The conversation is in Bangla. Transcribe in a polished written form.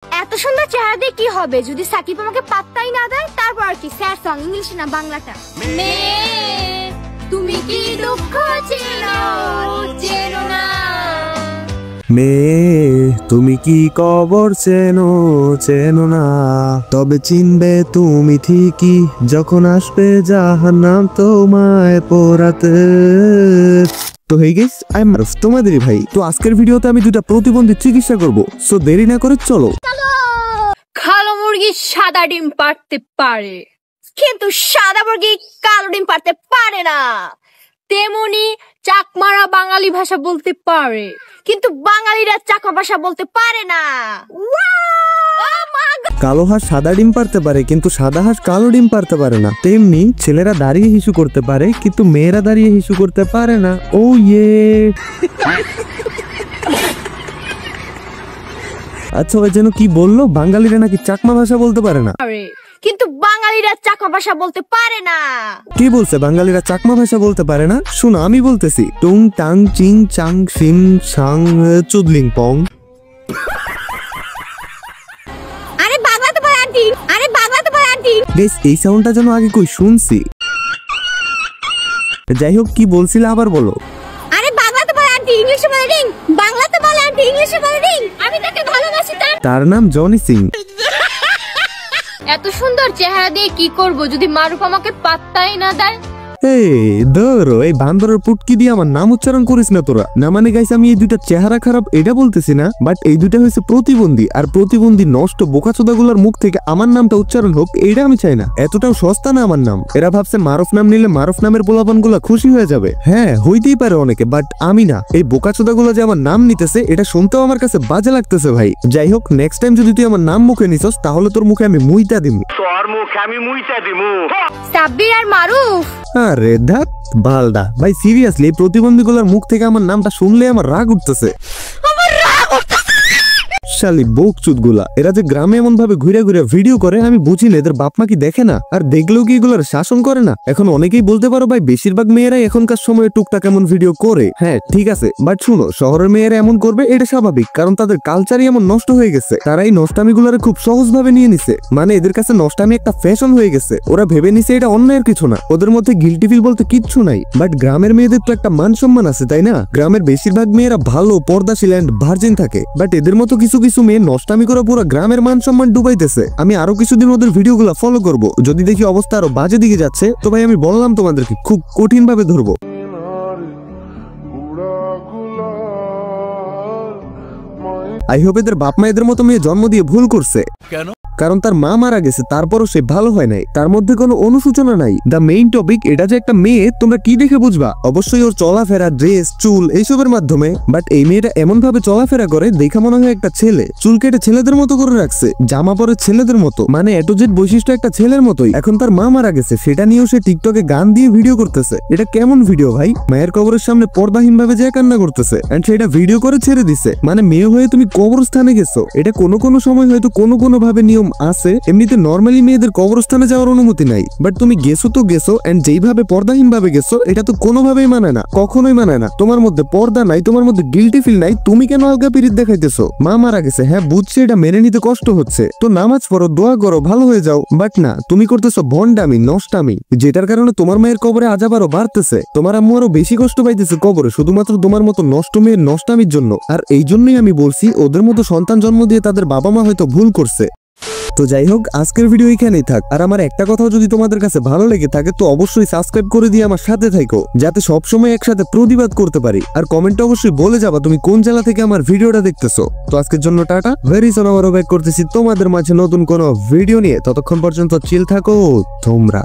এত সুন্দর চেহারা দিয়ে কি হবে যদি সাকিব আমাকে পাত্তাই না দেয়? তারপর আর কি, স্যাড সং, ইংলিশে না বাংলাটা। তুমি কি দুঃখ চেনো চেনো না? মেয়ে তুমি কি কবর চেনো চেনো না? তবে চিনবে তুমি ঠিকই যখন আসবে জাহান্নাম তোমায় পোড়াতে। তো হেই গাইস, আই এম মারুফ, তোমাদেরই ভাই। তো আজকের ভিডিওতে আমি দুটা প্রতিবন্ধী চিকিৎসা করব, সো দেরি না করে চলো। কালো মুরগি সাদা ডিম পারতে পারে, কিন্তু সাদা মুরগি কালো ডিম পারতে পারে না। তেমনি চাকমারা বাঙালি ভাষা বলতে পারে, কিন্তু বাঙালিরা চাকমা ভাষা বলতে পারে না। কালো হাঁস সাদা ডিম পারতে পারে, কিন্তু সাদা হাঁস কালো ডিম পারতে পারে না। তেমনি ছেলেরা দাঁড়িয়ে হিসু করতে পারে, কিন্তু মেয়েরা দাঁড়িয়ে হিসু করতে পারে না। ও ইয়ে। আচ্ছা ভাই, যেন কি বললো? বাঙালিরা নাকি চাকমা ভাষা বলতে পারে না, কিন্তু বাঙালিরা চাকমা ভাষা বলতে পারে না। কি বলছে? বাঙালিরা চাকমা ভাষা বলতে পারে না? শোনো, আমি বলতেছি টুং টাং চিং চাং সিম সাং চুদলিং পং। আরে বাবা তো বলে আন্টি, আরে বাবা তো বলে আন্টি। গাইস, এই সাউন্ডটা যেন আগে কই শুনছি। যাই হোক, কি বলছিলে আবার বলো। আরে বাবা তো বলে আন্টি, ইংলিশে বলে রিং, বাংলা তো বলে আন্টি, ইংলিশে বলে রিং। আমি তাকে ভালোবাসি। তার নাম জনি সিং। এত সুন্দর চেহারা দিয়ে কি করব যদি মারুফ আমাকে পাত্তাই না দেয়? এই বান্দরের পুটকি দিয়ে আমার নাম উচ্চারণ করিস না তোরা। না মানে গাইস, আমি এই দুইটা চেহারা খারাপ এটা বলতেছি না, বাট এই দুইটা হয়েছে প্রতিবন্ধী, আর প্রতিবন্ধী নষ্ট বোকাচোদাগুলোর মুখ থেকে আমার নামটা উচ্চারণ হোক এইটা আমি চাই না। এতটাও সস্তা না আমার নাম। এরা ভাবছে মারুফ নাম নিলে মারুফ নামের পোলাপানগুলা খুশি হয়ে যাবে। হ্যাঁ, হইতেই পারে অনেকে, বাট আমি না। এই বোকাচোদাগুলো যে আমার নাম নিতেছে এটা শুনতেও আমার কাছে বাজে লাগতেছে ভাই। যাই হোক, নেক্সট টাইম যদি তুই আমার নাম মুখে নিছস তাহলে তোর মুখে আমি মুইতা দিমু। সাব্বির আর মারুফ। আরে ধ্যাত বালদা ভাই, সিরিয়াসলি এই প্রতিবন্ধীগুলোর মুখ থেকে আমার নামটা শুনলে আমার রাগ উঠতেছে। শালি বোকচুদ গুলা, এরা যে গ্রামে এমন ভাবে ঘুরে ঘুরে ভিডিও করে আমি বুঝি না এদের বাপ মা কি দেখে না, আর দেখলেও কি এগুলোর শাসন করে না? এখন অনেকেই বলতে পারো ভাই বেশিরভাগ মেয়েরাই এখনকার সময় টুকটাক এমন ভিডিও করে। হ্যাঁ ঠিক আছে, বাট শুনো, শহরের মেয়েরা এমন করবে এটা স্বাভাবিক, কারণ তাদের কালচারই এমন নষ্ট হয়ে গেছে। তারা এই নষ্টামি গুলার খুব সহজ ভাবে নিয়ে নিছে, মানে এদের কাছে নষ্টামি একটা ফ্যাশন হয়ে গেছে। ওরা ভেবে নিছে এটা অন্যায়ের কিছু না, ওদের মধ্যে গিল্টি ফিল বলতে কিচ্ছু নাই। বাট গ্রামের মেয়েদের তো একটা মান সম্মান আছে, তাই না? গ্রামের বেশিরভাগ মেয়েরা ভালো পর্দাশীল এন্ড ভার্জিন থাকে, বাট এদের মতো কিছু কিছু মেয়ে নষ্টামি করে পুরো গ্রামের মান সম্মান ডুবাইতেছে। আমি আরো কিছুদিন ওদের ভিডিওগুলো ফলো করব, যদি দেখি অবস্থা আরো বাজে দিকে যাচ্ছে তো ভাই আমি বললাম তোমাদেরকে খুব কঠিন ভাবে ধরবো। আই হোপ এদের বাপ মা এদের মতো মেয়ে জন্ম দিয়ে ভুল করছে। কেন? কারণ তার মা মারা গেছে, তারপরও সে ভালো হয় নাই, তার মধ্যে কোনো অনুশোচনা নাই। দা মেইন টপিক এটা যে একটা মেয়ে তোমরা কি দেখে বুঝবা? অবশ্যই ওর চলাফেরা, ড্রেস, চুল এইসবের মাধ্যমে। বাট এই মেয়েটা এমন ভাবে চলাফেরা করে দেখা মনে হয় একটা ছেলে। চুল কেটে ছেলেদের মতো করে রাখছে, জামা পরে ছেলেদের মতো, মানে এ টু জেড বৈশিষ্ট্য একটা ছেলের মতোই। এখন তার মা মারা গেছে, সেটা নিয়েও সে টিকটকে গান দিয়ে ভিডিও করতেছে। এটা কেমন ভিডিও ভাই? মায়ের কবরের সামনে পর্দাহীন ভাবে যে কান্না করতেছে, এন্ড সেটা ভিডিও করে ছেড়ে দিছে। মানে মেয়ে হয়ে তুমি কবরস্থানে গেছো। এটা কোনো সময় হয়তো কোনো ভাবে নিয়ম আছে, এমনিতে নরমালি মেয়েদের কবরস্থানে যাওয়ার অনুমতি নাই, বাট তুমি গেছো তো গেছো, এন্ড যেইভাবে পর্দাহীন ভাবে গেছো এটা তো কোনোভাবেই মানে না, কখনোই মানে না। তোমার মধ্যে পর্দা নাই, তোমার মধ্যে গিল্টি ফিল নাই, তুমি কেন আলগা পিরিত দেখাইতেছো? মা মারা গেছে, হ্যাঁ বুঝছি, এটা মেনে নিতে কষ্ট হচ্ছে, তো নামাজ পড়ো, দোয়া করো, ভালো হয়ে যাও। বাট না, তুমি করতেছো ভন্ডামি, নষ্টামি, যেটার কারণে তোমার মায়ের কবরে আযাব আরো বাড়তেছে। তোমার আম্মু আরো বেশি কষ্ট পাইতেছে কবরে, শুধুমাত্র তোমার মতো নষ্ট মেয়ের নষ্টামির জন্য। আর এই জন্যই আমি বলছি ওদের মতো সন্তান জন্ম দিয়ে তাদের বাবা মা হয়তো ভুল করছে। তো যাই হোক, আজকের ভিডিও এখানেই থাক। আর আমার একটা কথাও যদি তোমাদের কাছে ভালো লেগে থাকে তো অবশ্যই সাবস্ক্রাইব করে দিয়ে আমার সাথে থাকো, যাতে সবসময় একসাথে প্রতিবাদ করতে পারি। আর কমেন্টে অবশ্যই বলে যাবা তুমি কোন জেলা থেকে আমার ভিডিওটা দেখতেছো। তো আজকের জন্য টাটা, ভেরি সুন আবারও ব্যাক করতেছি তোমাদের মাঝে নতুন কোনো ভিডিও নিয়ে। ততক্ষণ পর্যন্ত চিল থাকো তোমরা।